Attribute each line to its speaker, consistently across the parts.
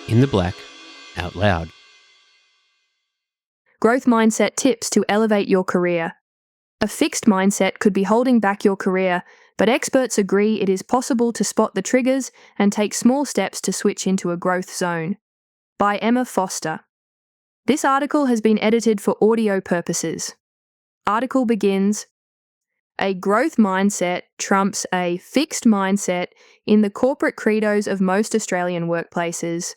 Speaker 1: In the Black, out loud.
Speaker 2: Growth mindset tips to elevate your career. A fixed mindset could be holding back your career, but experts agree it is possible to spot the triggers and take small steps to switch into a growth zone. By Emma Foster. This article has been edited for audio purposes. Article begins, a growth mindset trumps a fixed mindset in the corporate credos of most Australian workplaces.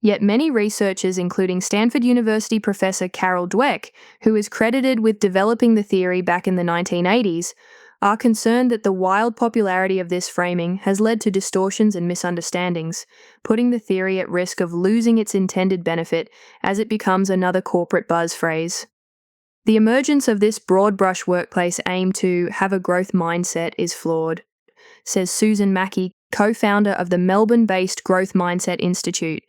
Speaker 2: Yet many researchers, including Stanford University professor Carol Dweck, who is credited with developing the theory back in the 1980s, are concerned that the wild popularity of this framing has led to distortions and misunderstandings, putting the theory at risk of losing its intended benefit as it becomes another corporate buzz phrase. The emergence of this broad-brush workplace aim to have a growth mindset is flawed, says Susan Mackey, co-founder of the Melbourne-based Growth Mindset Institute.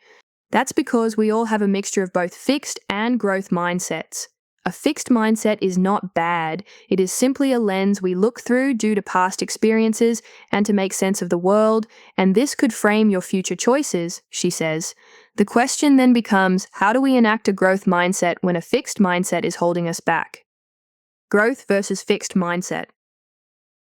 Speaker 2: That's because we all have a mixture of both fixed and growth mindsets. A fixed mindset is not bad. It is simply a lens we look through due to past experiences and to make sense of the world, and this could frame your future choices, she says. The question then becomes, how do we enact a growth mindset when a fixed mindset is holding us back? Growth versus fixed mindset.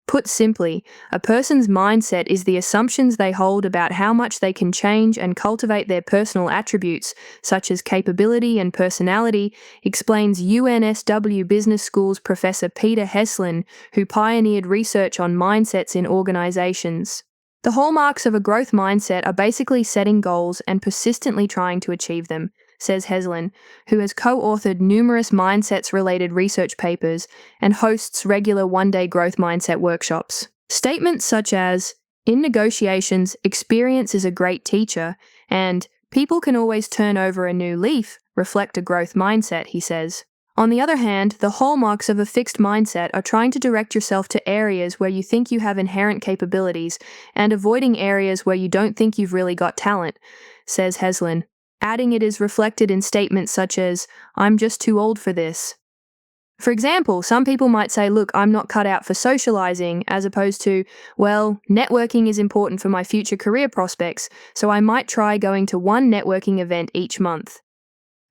Speaker 2: Put simply, a person's mindset is the assumptions they hold about how much they can change and cultivate their personal attributes, such as capability and personality, explains UNSW Business School's Professor Peter Heslin, who pioneered research on mindsets in organizations. The hallmarks of a growth mindset are basically setting goals and persistently trying to achieve them, says Heslin, who has co-authored numerous mindsets-related research papers and hosts regular one-day growth mindset workshops. Statements such as, in negotiations, experience is a great teacher, and people can always turn over a new leaf reflect a growth mindset, he says. On the other hand, the hallmarks of a fixed mindset are trying to direct yourself to areas where you think you have inherent capabilities and avoiding areas where you don't think you've really got talent, says Heslin, adding it is reflected in statements such as, I'm just too old for this. For example, some people might say, look, I'm not cut out for socializing, as opposed to, well, networking is important for my future career prospects, so I might try going to one networking event each month.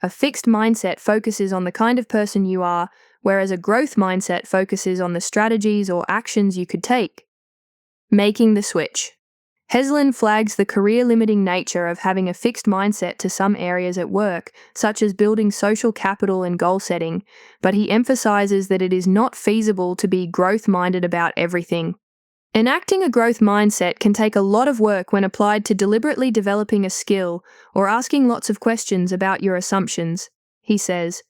Speaker 2: A fixed mindset focuses on the kind of person you are, whereas a growth mindset focuses on the strategies or actions you could take. Making the switch. Heslin flags the career-limiting nature of having a fixed mindset to some areas at work, such as building social capital and goal setting, but he emphasizes that it is not feasible to be growth-minded about everything. Enacting a growth mindset can take a lot of work when applied to deliberately developing a skill or asking lots of questions about your assumptions, he says.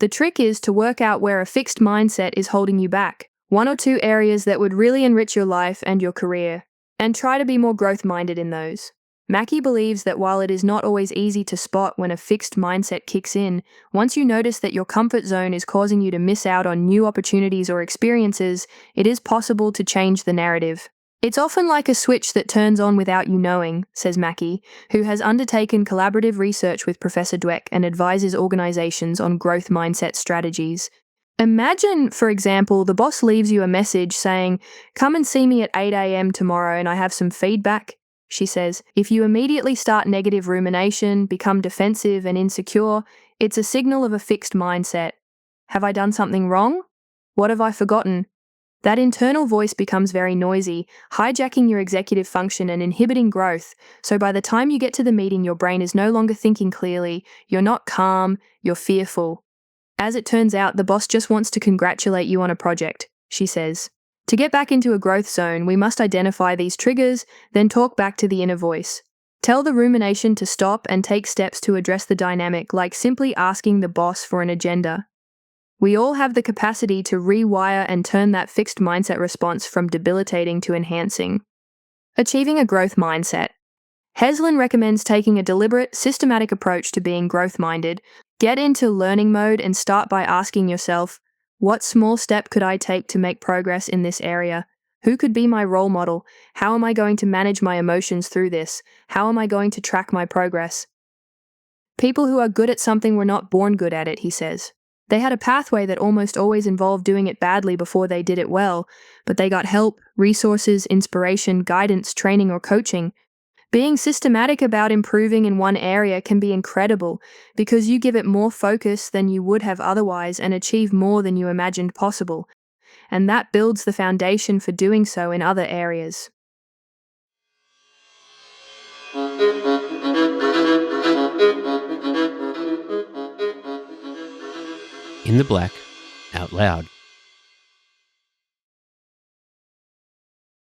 Speaker 2: The trick is to work out where a fixed mindset is holding you back, one or two areas that would really enrich your life and your career, and try to be more growth-minded in those. Mackey believes that while it is not always easy to spot when a fixed mindset kicks in, once you notice that your comfort zone is causing you to miss out on new opportunities or experiences, it is possible to change the narrative. It's often like a switch that turns on without you knowing, says Mackey, who has undertaken collaborative research with Professor Dweck and advises organizations on growth mindset strategies. Imagine, for example, the boss leaves you a message saying, come and see me at 8 a.m. tomorrow and I have some feedback. She says, if you immediately start negative rumination, become defensive and insecure, it's a signal of a fixed mindset. Have I done something wrong? What have I forgotten? That internal voice becomes very noisy, hijacking your executive function and inhibiting growth, so by the time you get to the meeting your brain is no longer thinking clearly, you're not calm, you're fearful. As it turns out, the boss just wants to congratulate you on a project, she says. To get back into a growth zone, we must identify these triggers, then talk back to the inner voice. Tell the rumination to stop and take steps to address the dynamic, like simply asking the boss for an agenda. We all have the capacity to rewire and turn that fixed mindset response from debilitating to enhancing. Achieving a growth mindset. Heslin recommends taking a deliberate, systematic approach to being growth-minded. Get into learning mode and start by asking yourself, what small step could I take to make progress in this area? Who could be my role model? How am I going to manage my emotions through this? How am I going to track my progress? People who are good at something were not born good at it, he says. They had a pathway that almost always involved doing it badly before they did it well, but they got help, resources, inspiration, guidance, training, or coaching. Being systematic about improving in one area can be incredible because you give it more focus than you would have otherwise and achieve more than you imagined possible. And that builds the foundation for doing so in other areas.
Speaker 1: In the Black, Out Loud.